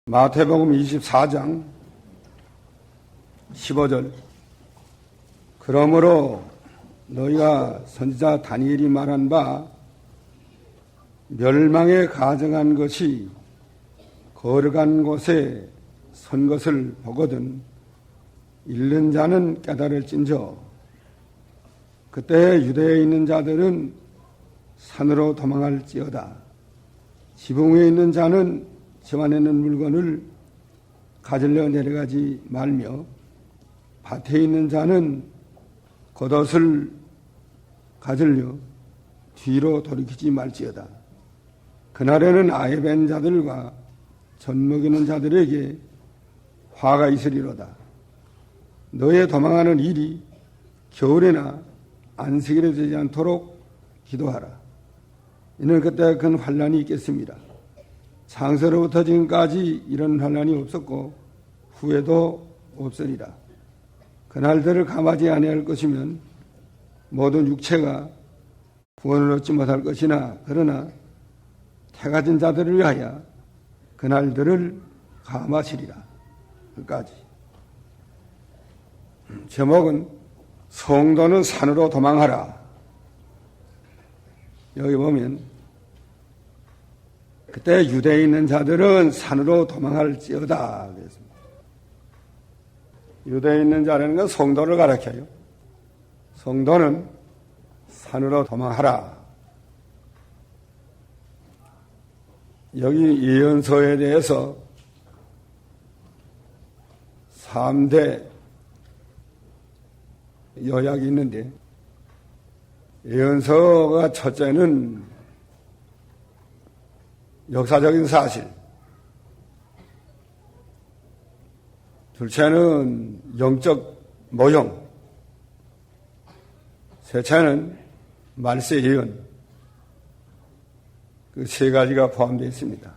마태복음 24장 15절. 그러므로 너희가 선지자 다니엘이 말한 바 멸망에 가정한 것이 거룩한 곳에 선 것을 보거든 읽는 자는 깨달을진저 그때 유대에 있는 자들은 산으로 도망할지어다. 지붕 위에 있는 자는 집 안에 있는 물건을 가지려 내려가지 말며 밭에 있는 자는 겉옷을 가지려 뒤로 돌이키지 말지어다. 그날에는 아이 뵌 자들과 젖 먹이는 자들에게 화가 있으리로다. 너의 도망하는 일이 겨울에나 안식일에 되지 않도록 기도하라. 이는 그때 큰 환난이 있겠습니다. 창세로부터 지금까지 이런 환난이 없었고 후에도 없으리라. 그날들을 감하지 아니할 것이면 모든 육체가 구원을 얻지 못할 것이나 그러나 태가진 자들을 위하여 그날들을 감하시리라. 끝까지. 제목은 성도는 산으로 도망하라. 여기 보면 그때 유대에 있는 자들은 산으로 도망할지어다 그랬습니다. 유대에 있는 자라는 건 성도를 가리켜요. 성도는 산으로 도망하라. 여기 예언서에 대해서 3대 요약이 있는데 예언서가 첫째는 역사적인 사실, 둘째는 영적 모형, 셋째는 말세 예언, 그 세 가지가 포함되어 있습니다.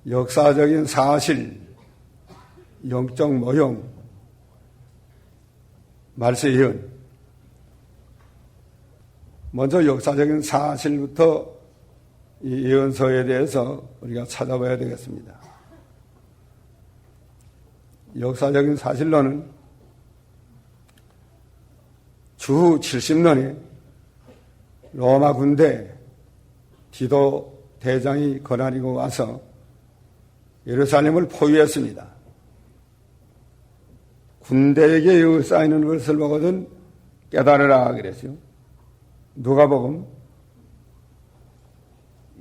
역사적인 사실, 영적 모형, 말세 예언. 먼저 역사적인 사실부터 이 예언서에 대해서 우리가 찾아봐야 되겠습니다. 역사적인 사실로는 주후 70년에 로마 군대 디도 대장이 거느리고 와서 예루살렘을 포위했습니다. 군대에게 쌓이는 것을 보거든 깨달으라 그랬죠. 누가복음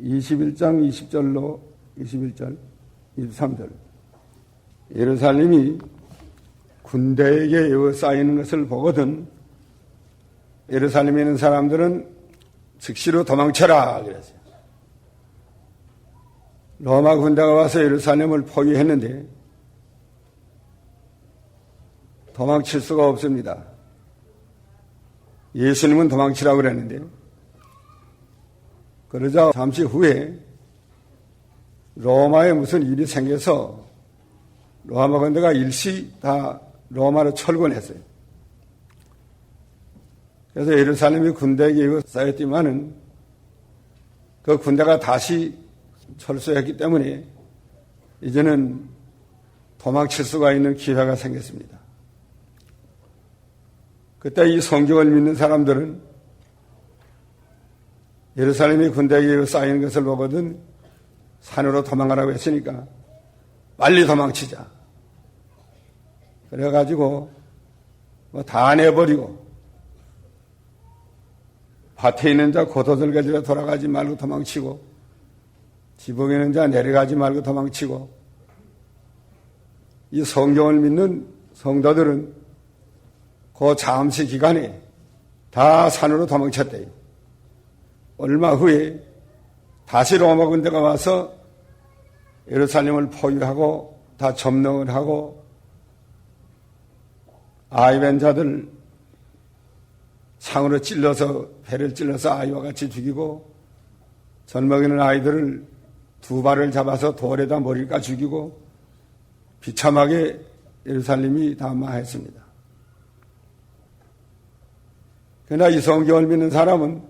21장 20절로 21절, 23절. 예루살렘이 군대에게 에워싸이는 것을 보거든 예루살렘에 있는 사람들은 즉시로 도망쳐라 그랬어요. 로마 군대가 와서 예루살렘을 포위했는데 도망칠 수가 없습니다. 예수님은 도망치라고 그랬는데 그러자 잠시 후에 로마에 무슨 일이 생겨서 로마 군대가 일시 다 로마로 철군했어요. 그래서 예루살렘이 군대에게 쌓였지만은 그 군대가 다시 철수했기 때문에 이제는 도망칠 수가 있는 기회가 생겼습니다. 그때 이 성경을 믿는 사람들은 예루살렘이 군대에 쌓이는 것을 보거든 산으로 도망가라고 했으니까 빨리 도망치자. 그래가지고 다 내버리고 밭에 있는 자 겉옷을 가지러 돌아가지 말고 도망치고 지붕에 있는 자 내려가지 말고 도망치고 이 성경을 믿는 성도들은 그 잠시 기간에 다 산으로 도망쳤대요. 얼마 후에 다시 로마 군대가 와서 예루살렘을 포위하고 다 점령을 하고 아이 뵌 자들 창으로 찔러서 배를 찔러서 아이와 같이 죽이고 젖 먹이는 아이들을 두 발을 잡아서 돌에다 머리를 까 죽이고 비참하게 예루살렘이 다 망했습니다. 그러나 이 성경을 믿는 사람은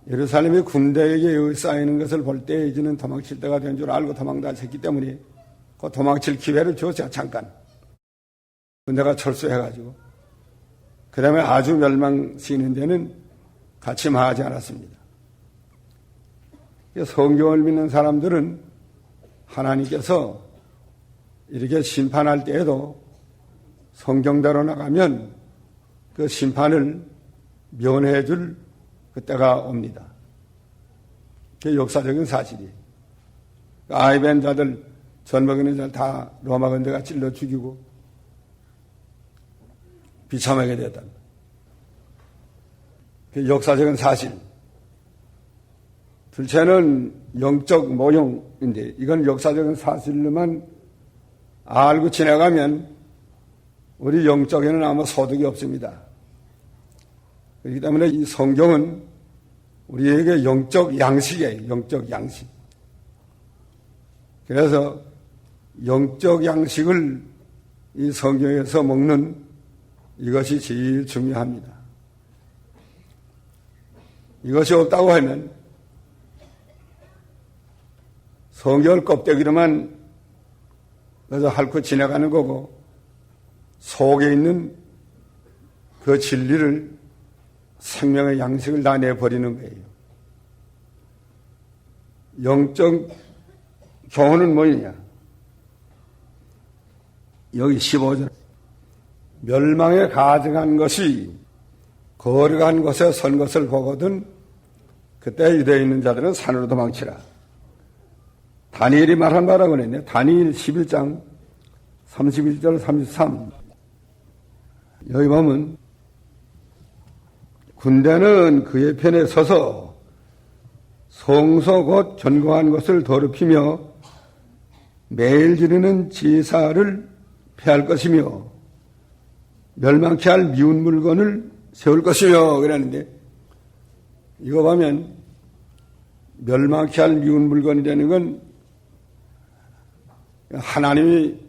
예루살렘이 군대에게 쌓이는 것을 볼 때 이제는 도망칠 때가 된 줄 알고 도망다녔기 때문에 그 도망칠 기회를 줬어요. 잠깐. 군대가 철수해가지고. 그 다음에 아주 멸망시키는 데는 같이 망하지 않았습니다. 성경을 믿는 사람들은 하나님께서 이렇게 심판할 때에도 성경대로 나가면 그 심판을 면해 줄 그때가 옵니다. 그게 역사적인 사실이에요. 아이벤 자들, 전 먹이는 자들 다 로마 군대가 찔러 죽이고 비참하게 됐다. 그게 역사적인 사실. 둘째는 영적 모형인데 이건 역사적인 사실로만 알고 지나가면 우리 영적에는 아무 소득이 없습니다. 그렇기 때문에 이 성경은 우리에게 영적 양식이에요. 영적 양식. 그래서 영적 양식을 이 성경에서 먹는 이것이 제일 중요합니다. 이것이 없다고 하면 성경을 껍데기로만 그래서 핥고 지나가는 거고 속에 있는 그 진리를 생명의 양식을 다 내버리는 거예요. 영적 교훈은 뭐냐? 여기 15절. 멸망에 가증한 것이 거룩한 곳에 선 것을 보거든 그때 유대에 있는 자들은 산으로 도망치라. 다니엘이 말한 바라고 그랬네. 다니엘 11장 31절 33. 여기 보면 군대는 그의 편에 서서 성소 곧 견고한 것을 더럽히며 매일 지르는 제사를 폐할 것이며 멸망케 할 미운 물건을 세울 것이며 그러는데 이거 보면 멸망케 할 미운 물건이라는 건 하나님이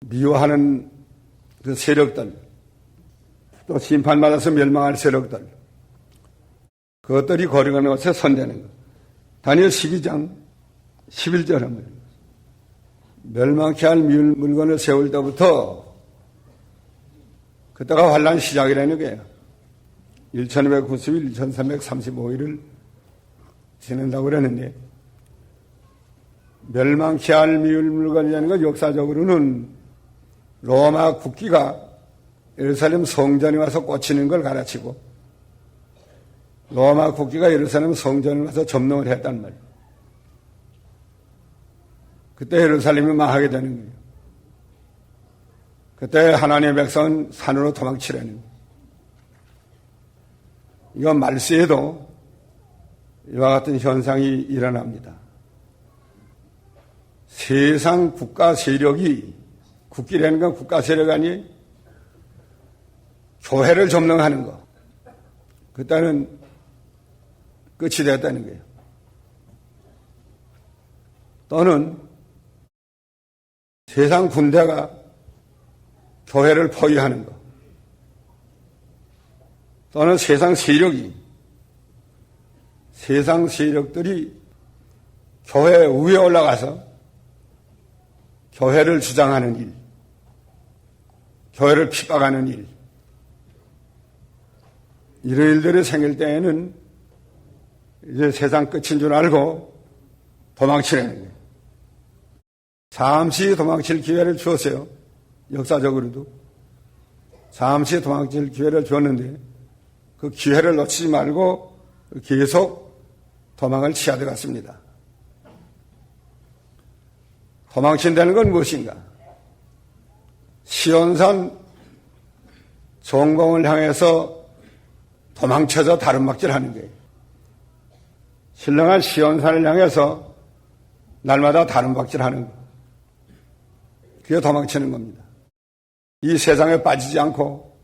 미워하는 그 세력들 또 심판받아서 멸망할 세력들 그것들이 거룩한 곳에 선되는 것. 다니엘 12장 11절 하면 멸망케 할 미운 물건을 세울 때부터 그때가 환란 시작이라는 거예요. 1291, 1335일을 지낸다고 그러는데 멸망케 할 미운 물건이라는 건 역사적으로는 로마 국기가 예루살렘 성전에 와서 꽂히는 걸 가르치고 로마 국기가 예루살렘 성전에 와서 점령을 했단 말이에요. 그때 예루살렘이 망하게 되는 거예요. 그때 하나님의 백성은 산으로 도망치라는 거예요. 이건 말세에도 이와 같은 현상이 일어납니다. 세상 국가 세력이 국기라는 건 국가 세력 아니에요? 교회를 점령하는 거. 그때는 끝이 됐다는 거예요. 또는 세상 군대가 교회를 포위하는 거. 또는 세상 세력들이 교회 위에 올라가서 교회를 주장하는 일, 교회를 핍박하는 일, 이런 일들이 생길 때에는 이제 세상 끝인 줄 알고 도망치라는 거예요. 잠시 도망칠 기회를 주었어요. 역사적으로도. 잠시 도망칠 기회를 주었는데 그 기회를 놓치지 말고 계속 도망을 치야 되겠습니다. 도망친다는 건 무엇인가? 시온산 종공을 향해서 도망쳐서 다름막질하는 거예요. 신령한 시온산을 향해서 날마다 다름박질하는 거. 그게 도망치는 겁니다. 이 세상에 빠지지 않고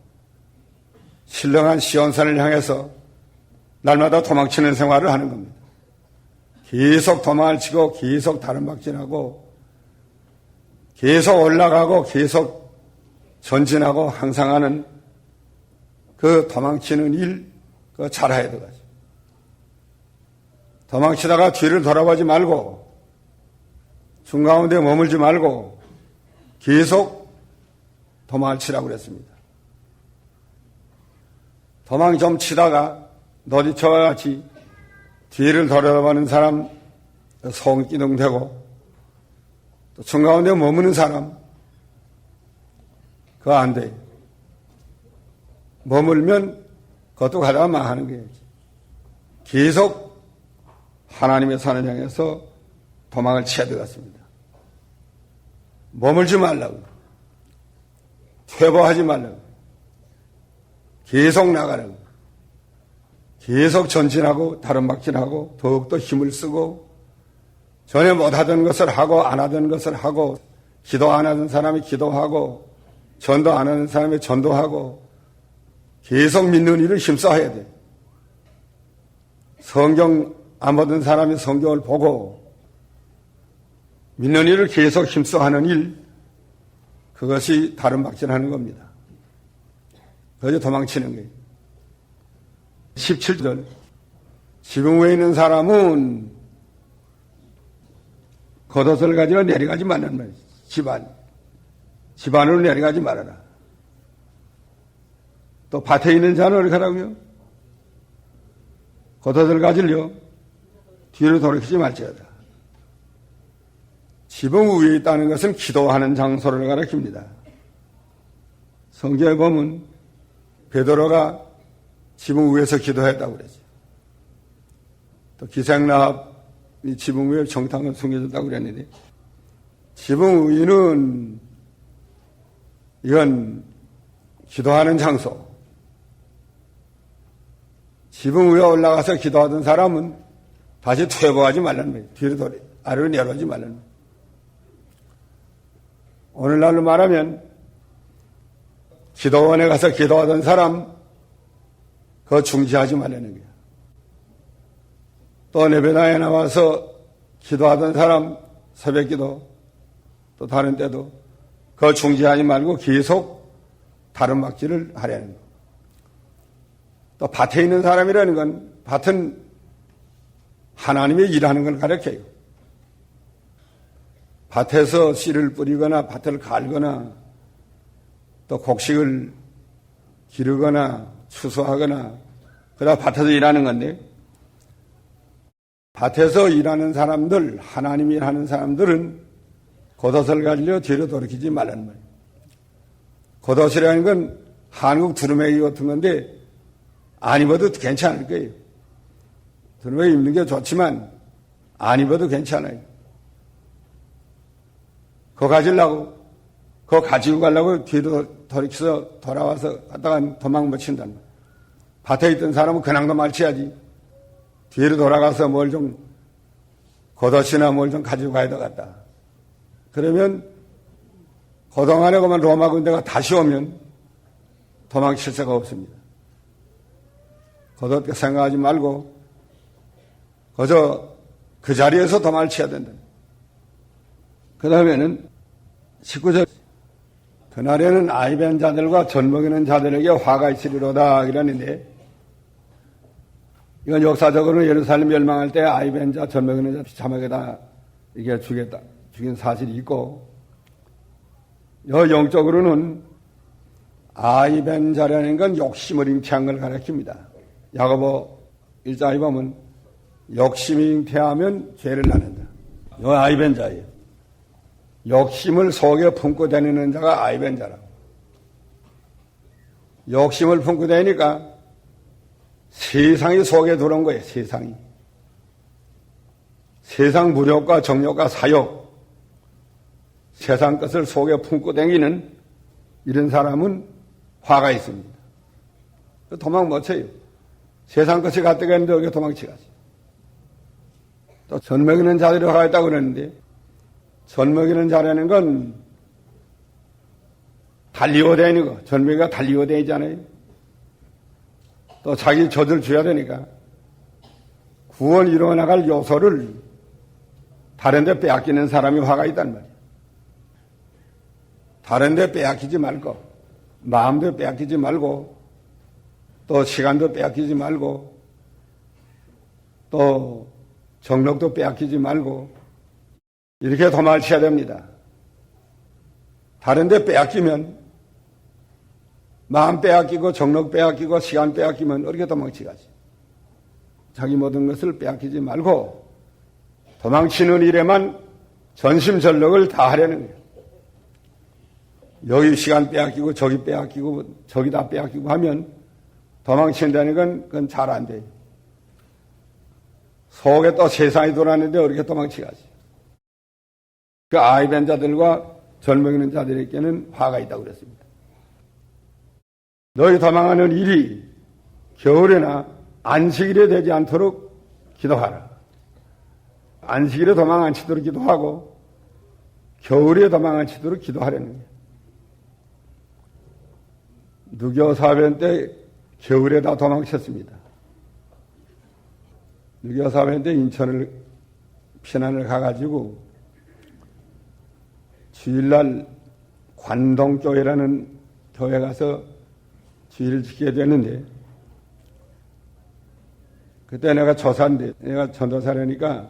신령한 시온산을 향해서 날마다 도망치는 생활을 하는 겁니다. 계속 도망을 치고 계속 다름박질하고 계속 올라가고 계속 전진하고 항상 하는 그 도망치는 일, 그거 잘해야 되겠죠. 도망치다가 뒤를 돌아보지 말고 중가운데 머물지 말고 계속 도망을 치라고 그랬습니다. 도망 좀 치다가 노지쳐와 같이 뒤를 돌아보는 사람 송기둥되고 또 중가운데 머무는 사람 그거 안 돼. 머물면 그것도 가다가 망하는 거예요. 계속 하나님의 산을 향해서 도망을 치야 되겠습니다. 머물지 말라고. 퇴보하지 말라고. 계속 나가라고. 계속 전진하고 다름박질하고 더욱더 힘을 쓰고 전에 못하던 것을 하고 안 하던 것을 하고 기도 안 하던 사람이 기도하고 전도 안 하는 사람이 전도하고 계속 믿는 일을 힘써야 돼. 성경 안 보던 사람이 성경을 보고 믿는 일을 계속 힘써 하는 일, 그것이 다름박질하는 겁니다. 그래서 도망치는 거예요. 17절 지붕 위에 있는 사람은 겉옷을 가지고 내려가지 말란 말이에요. 집안으로 내려가지 말아라. 또 밭에 있는 자는 어떻게 하라고요? 겉옷을 가지려 뒤로 돌이키지 말지어다. 지붕 위에 있다는 것은 기도하는 장소를 가리킵니다. 성경에 보면 베드로가 지붕 위에서 기도했다고 그랬죠. 또 기생라합이 지붕 위에 정탕을 숨겨졌다고 그랬는데 지붕 위는 이건 기도하는 장소. 지붕 위에 올라가서 기도하던 사람은 다시 퇴보하지 말라는 거예요. 뒤로 아래로 내려오지 말라는 거예요. 오늘날로 말하면 기도원에 가서 기도하던 사람 그거 중지하지 말라는 거예요. 또 예배당에 나와서 기도하던 사람 새벽기도 또 다른 때도 그거 중지하지 말고 계속 다른 막지를 하려는 거예요. 또 밭에 있는 사람이라는 건 밭은 하나님의 일하는 걸 가르쳐요. 밭에서 씨를 뿌리거나 밭을 갈거나 또 곡식을 기르거나 추수하거나 그러다 밭에서 일하는 건데 밭에서 일하는 사람들, 하나님이 일하는 사람들은 겉옷을 가지려 뒤로 돌이키지 말라는 말이에요. 겉옷이라는 건 한국 두루마기 같은 건데 안 입어도 괜찮을 거예요. 두루마기 입는 게 좋지만 안 입어도 괜찮아요. 그거 가지려고, 그거 가지고 가려고 뒤로 돌이켜서 돌아와서 갔다가 도망 못 친다는 거예요. 밭에 있던 사람은 그냥 도망을 치야지. 뒤로 돌아가서 뭘 좀, 겉옷이나 뭘 좀 가지고 가야 되겠다. 그러면, 그동안에 그만 로마 군대가 다시 오면 도망칠 새가 없습니다. 겉옷 생각하지 말고, 그저 그 자리에서 도망을 쳐야 된다. 그 다음에는 19절 그날에는 아이벤 자들과 젖먹이는 자들에게 화가 있으리로다 이러는데 이건 역사적으로는 예루살렘 멸망할 때 아이벤 자, 젖먹이는 자 비참하게다 이게 죽인 사실이 있고 영적으로는 아이벤 자라는 건 욕심을 잉태한 걸 가리킵니다. 야고보 1장에 보면 욕심이 잉태하면 죄를 낳는다. 이 아이벤 자예요. 욕심을 속에 품고 다니는 자가 아이벤 자라고. 욕심을 품고 다니니까 세상이 속에 들어온 거예요. 세상이. 세상 무력과 정욕과 사욕, 세상 것을 속에 품고 다니는 이런 사람은 화가 있습니다. 도망 못 쳐요. 세상 것이 갔다가 했는데 여기 도망치가지. 또 젖먹이는 자들이 화가 있다고 그러는데 젖먹이는 자라는 건 달리고 다니는 거. 젖먹이가 달리고 다니잖아요. 또 자기 젖을 줘야 되니까 구원 이루어나갈 요소를 다른 데 빼앗기는 사람이 화가 있단 말이에요. 다른 데 빼앗기지 말고 마음도 빼앗기지 말고 또 시간도 빼앗기지 말고 또 정력도 빼앗기지 말고 이렇게 도망쳐야 됩니다. 다른 데 빼앗기면 마음 빼앗기고 정력 빼앗기고 시간 빼앗기면 어떻게 도망치가지? 자기 모든 것을 빼앗기지 말고 도망치는 일에만 전심전력을 다하려는 거예요. 여기 시간 빼앗기고 저기 빼앗기고 저기 다 빼앗기고 하면 도망친다는 건 그건 잘 안 돼요. 속에 또 세상이 돌아가는데 어떻게 도망치가지? 그 아이 벤 자들과 젊어 있는 자들에게는 화가 있다고 그랬습니다. 너희 도망하는 일이 겨울에나 안식일에 되지 않도록 기도하라. 안식일에 도망 안 치도록 기도하고 겨울에 도망 안 치도록 기도하라는 거예요. 누교 사변 때 겨울에 다 도망쳤습니다. 누교 사변 때 인천을 피난을 가가지고 주일날 관동교회라는 교회 가서 주일을 지켜야 되는데 그때 내가 조사인데 내가 전도사라니까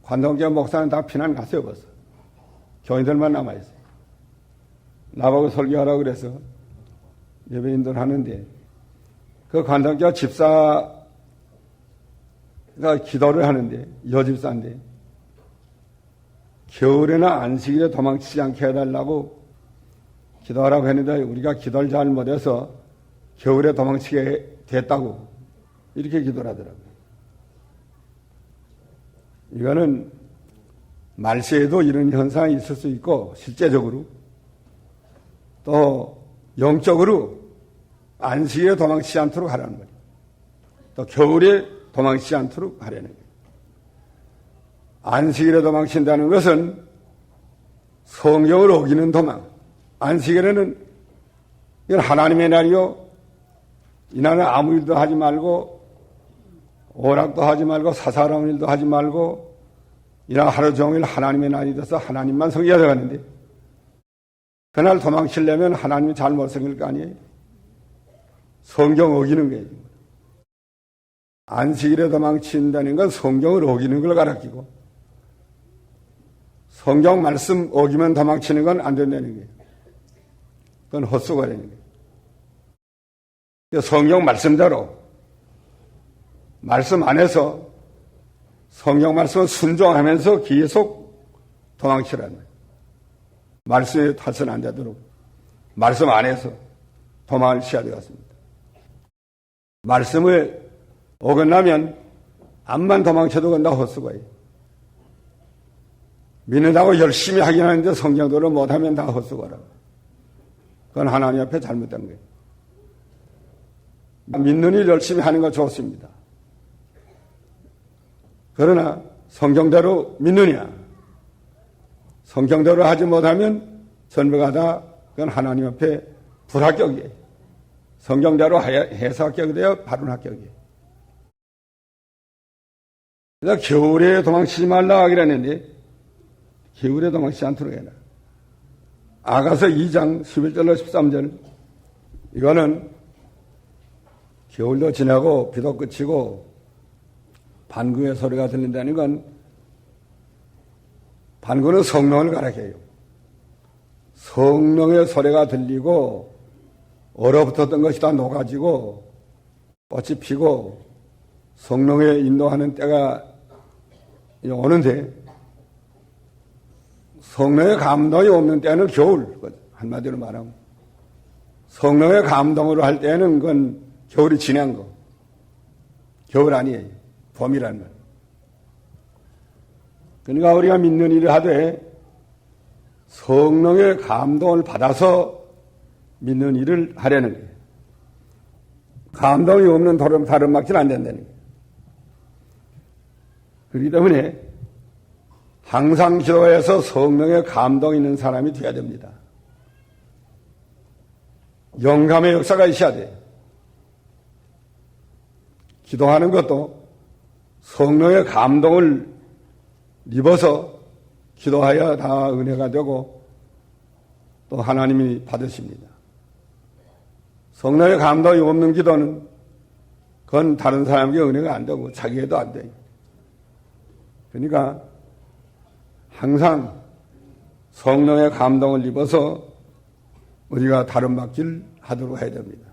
관동교회 목사는 다 피난 갔어요 벌써. 교인들만 남아있어요. 나보고 설교하라고 그래서 예배 인도를 하는데 그 관동교회 집사가 기도를 하는데 여집사인데 겨울에나 안식일에 도망치지 않게 해달라고 기도하라고 했는데 우리가 기도를 잘 못해서 겨울에 도망치게 됐다고 이렇게 기도를 하더라고요. 이거는 말세에도 이런 현상이 있을 수 있고 실제적으로 또 영적으로 안식일에 도망치지 않도록 하라는 거예요. 또 겨울에 도망치지 않도록 하라는 거예요. 안식일에 도망친다는 것은 성경을 어기는 도망. 안식일에는 이건 하나님의 날이요. 이날은 아무 일도 하지 말고 오락도 하지 말고 사사로운 일도 하지 말고 이날 하루 종일 하나님의 날이 돼서 하나님만 섬겨야 되겠는데 그날 도망치려면 하나님이 잘못 섬길 거 아니에요. 성경 어기는 거예요. 안식일에 도망친다는 건 성경을 어기는 걸 가르치고 성경 말씀 어기면 도망치는 건 안 된다는 거예요. 그건 헛수고라는 거예요. 성경 말씀대로 말씀 안에서 성경 말씀을 순종하면서 계속 도망치라는 거예요. 말씀에 탈선 안 되도록 말씀 안에서 도망을 치야 되겠습니다. 말씀을 어긋나면 암만 도망쳐도 그건 다 헛수고예요. 믿는다고 열심히 하긴 하는데 성경대로 못하면 다 헛수고라. 그건 하나님 앞에 잘못된 거예요. 믿는 일 열심히 하는 거 좋습니다. 그러나 성경대로 믿느냐? 성경대로 하지 못하면 전부가 다 그건 하나님 앞에 불합격이에요. 성경대로 해서 합격되어 바른 합격이에요. 그래서 겨울에 도망치지 말라 하기로 했는데 겨울에 도망치지 않도록 해라. 아가서 2장 11절로 13절 이거는 겨울도 지나고 비도 그치고 반구의 소리가 들린다는 건 반구는 성령을 가리켜요. 성령의 소리가 들리고 얼어붙었던 것이 다 녹아지고 꽃이 피고 성령의 인도하는 때가 오는데 성령의 감동이 없는 때는 겨울, 한마디로 말하면. 성령의 감동으로 할 때는 그건 겨울이 지난 거. 겨울 아니에요. 봄이라는 말. 그러니까 우리가 믿는 일을 하되 성령의 감동을 받아서 믿는 일을 하려는 거예요. 감동이 없는 다른 막지는 안 된다는 거예요. 그렇기 때문에 항상 기도해서 성령의 감동이 있는 사람이 되어야 됩니다. 영감의 역사가 있어야 돼요. 기도하는 것도 성령의 감동을 입어서 기도하여 다 은혜가 되고 또 하나님이 받으십니다. 성령의 감동이 없는 기도는 그건 다른 사람에게 은혜가 안 되고 자기에도 안 돼요. 그러니까 항상 성령의 감동을 입어서 우리가 다름받기를 하도록 해야 됩니다.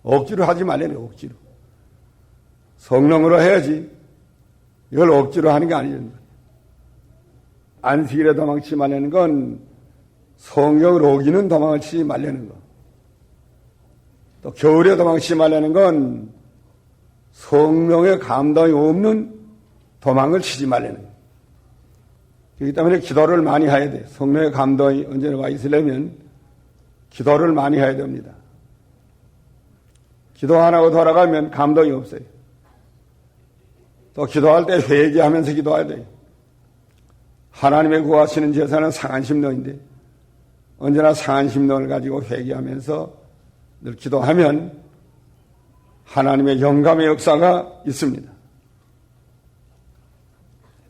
억지로 하지 말래요. 억지로. 성령으로 해야지. 이걸 억지로 하는 게 아니에요. 안식일에 도망치지 말라는 건 성경을 어기는 도망을 치지 말라는 거. 또 겨울에 도망치지 말라는 건 성령의 감동이 없는 도망을 치지 말라는 거. 그렇기 때문에 기도를 많이 해야 돼. 성령의 감동이 언제나 와 있으려면 기도를 많이 해야 됩니다. 기도 안 하고 돌아가면 감동이 없어요. 또 기도할 때 회개하면서 기도해야 돼요. 하나님의 구하시는 제사는 상한심령인데 언제나 상한심령을 가지고 회개하면서 늘 기도하면 하나님의 영감의 역사가 있습니다.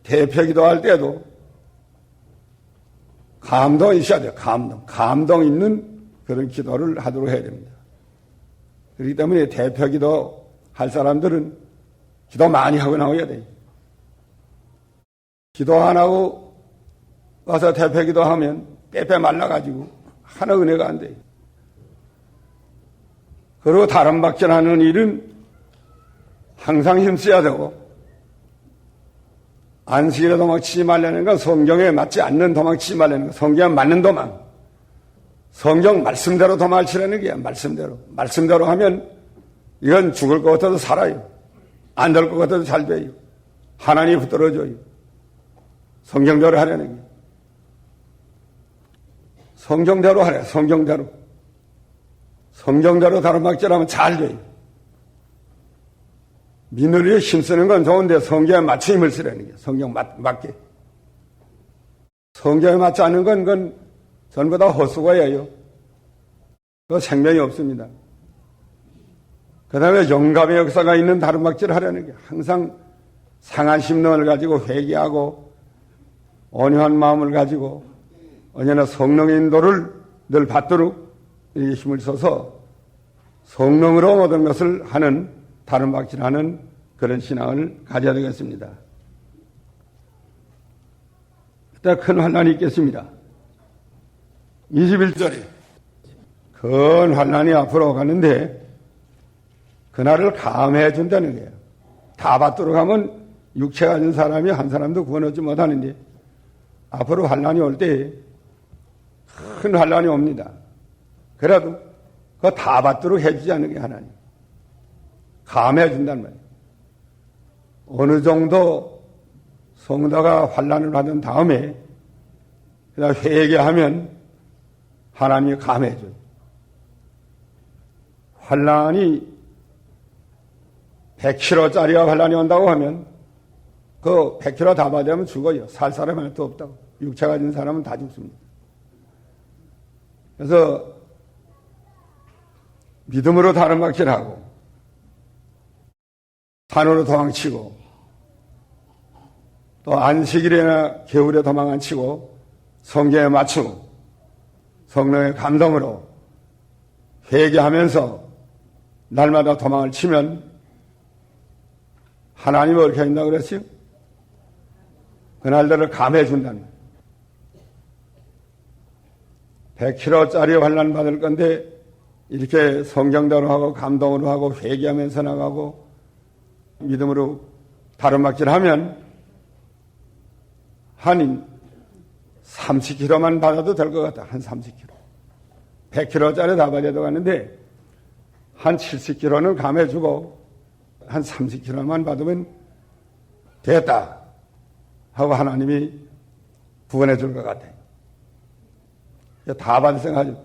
대표 기도할 때도 감동이 있어야 돼요. 감동 있는 그런 기도를 하도록 해야 됩니다. 그렇기 때문에 대표 기도 할 사람들은 기도 많이 하고 나와야 돼요. 기도 안 하고 와서 대표 기도하면 빼빼 말라가지고 하나 은혜가 안 돼요. 그리고 다른 박전하는 일은 항상 힘써야 되고 안식일에 도망치지 말라는 건 성경에 맞지 않는 도망치지 말라는 건 성경에 맞는 도망. 성경 말씀대로 도망치라는 게 말씀대로. 말씀대로 하면 이건 죽을 것 같아도 살아요. 안 될 것 같아도 잘 돼요. 하나님이 붙들어줘요. 성경대로 하라는 게. 성경대로 하래. 성경대로. 성경대로 다른 박질하면 잘 돼요. 민우리에 힘쓰는 건 좋은데 성경에 맞춰 힘을 쓰라는 게. 성경 맞게. 성경에 맞지 않는 건 그건 전부 다 헛수고예요. 그 생명이 없습니다. 그 다음에 영감의 역사가 있는 다른 박질을 하라는 게 항상 상한 심령을 가지고 회개하고 온유한 마음을 가지고 언제나 성령의 인도를 늘 받도록 이렇게 힘을 써서 성령으로 모든 것을 하는 다른 박질하는 그런 신앙을 가져야 되겠습니다. 그때 큰 환난이 있겠습니다. 21절에 큰 환난이 앞으로 가는데 그날을 감해해 준다는 거예요. 다 받도록 하면 육체가 가진 사람이 한 사람도 구원 얻지 못하는데 앞으로 환난이 올 때 큰 환난이 옵니다. 그래도 그거 다 받도록 해주지 않는 게 하나님. 감해해 준단 말이에요. 어느 정도 성도가 환난을 받은 다음에 그다음 회개하면 하나님이 감해해 줘요. 환난이 100kg짜리가 환난이 온다고 하면 그 100kg 다 받으면 죽어요. 살 사람이 하나도 없다고. 육체 가진 사람은 다 죽습니다. 그래서 믿음으로 다른 박질하고 산으로 도망치고 또 안식일이나 겨울에 도망 안 치고 성경에 맞추고 성령의 감동으로 회개하면서 날마다 도망을 치면 하나님이 어떻게 한다고 그랬어요? 그날들을 감해 준다는 거예요. 100kg짜리 환난 받을 건데 이렇게 성경대로 하고 감동으로 하고 회개하면서 나가고 믿음으로 다름막질하면 한 30kg만 받아도 될 것 같다. 한 30kg. 100kg짜리 다 받아도 가는데 한 70kg는 감해주고 한 30kg만 받으면 됐다 하고 하나님이 구원해 줄 것 같아요. 다 받을 생각하죠.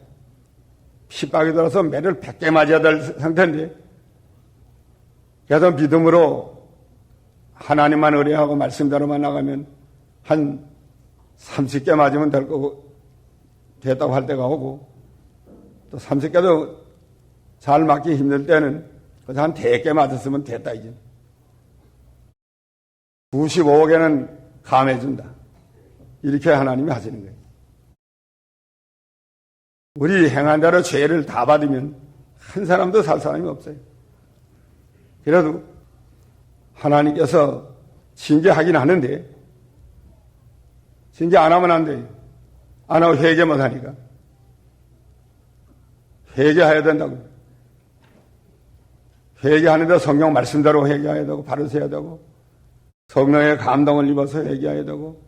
핍박이 들어서 매를 100개 맞아야 될 상태인데 그래서 믿음으로 하나님만 의뢰하고 말씀대로만 나가면 한 30개 맞으면 될 거고 됐다고 할 때가 오고 또 30개도 잘 맞기 힘들 때는 그래서 한 100개 맞았으면 됐다 이제. 95개는 감해준다. 이렇게 하나님이 하시는 거예요. 우리 행한 대로 죄를 다 받으면 한 사람도 살 사람이 없어요. 그래도 하나님께서 징계하긴 하는데 진짜 안 하면 안 돼요. 안 하고 회개 못 하니까. 회개해야 된다고. 회개하는데 성경 말씀대로 회개해야 되고, 바로 서야 되고, 성령의 감동을 입어서 회개해야 되고,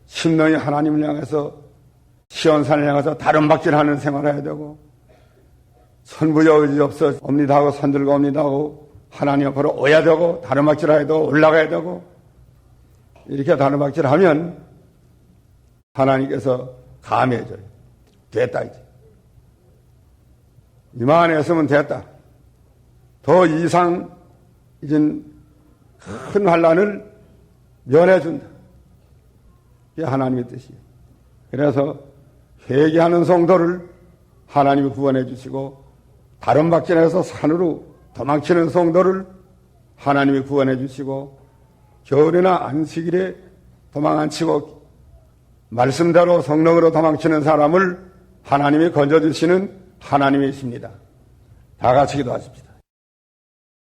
심령이 하나님을 향해서, 시온산을 향해서 다름박질하는 생활을 해야 되고, 선부여 의지 없어 옵니다 하고 선들고 옵니다 하고 하나님 앞으로 오야 되고 다름박질해야 되고 올라가야 되고 이렇게 다름박질하면 하나님께서 감해져요. 됐다 이제. 이만 했으면 됐다. 더 이상 이젠 큰 환난을 면해준다. 이게 하나님의 뜻이에요. 그래서 회개하는 성도를 하나님이 구원해 주시고 다른 박진에서 산으로 도망치는 성도를 하나님이 구원해 주시고 겨울이나 안식일에 도망 안 치고 말씀대로 성령으로 도망치는 사람을 하나님이 건져주시는 하나님이십니다. 다 같이 기도하십시다.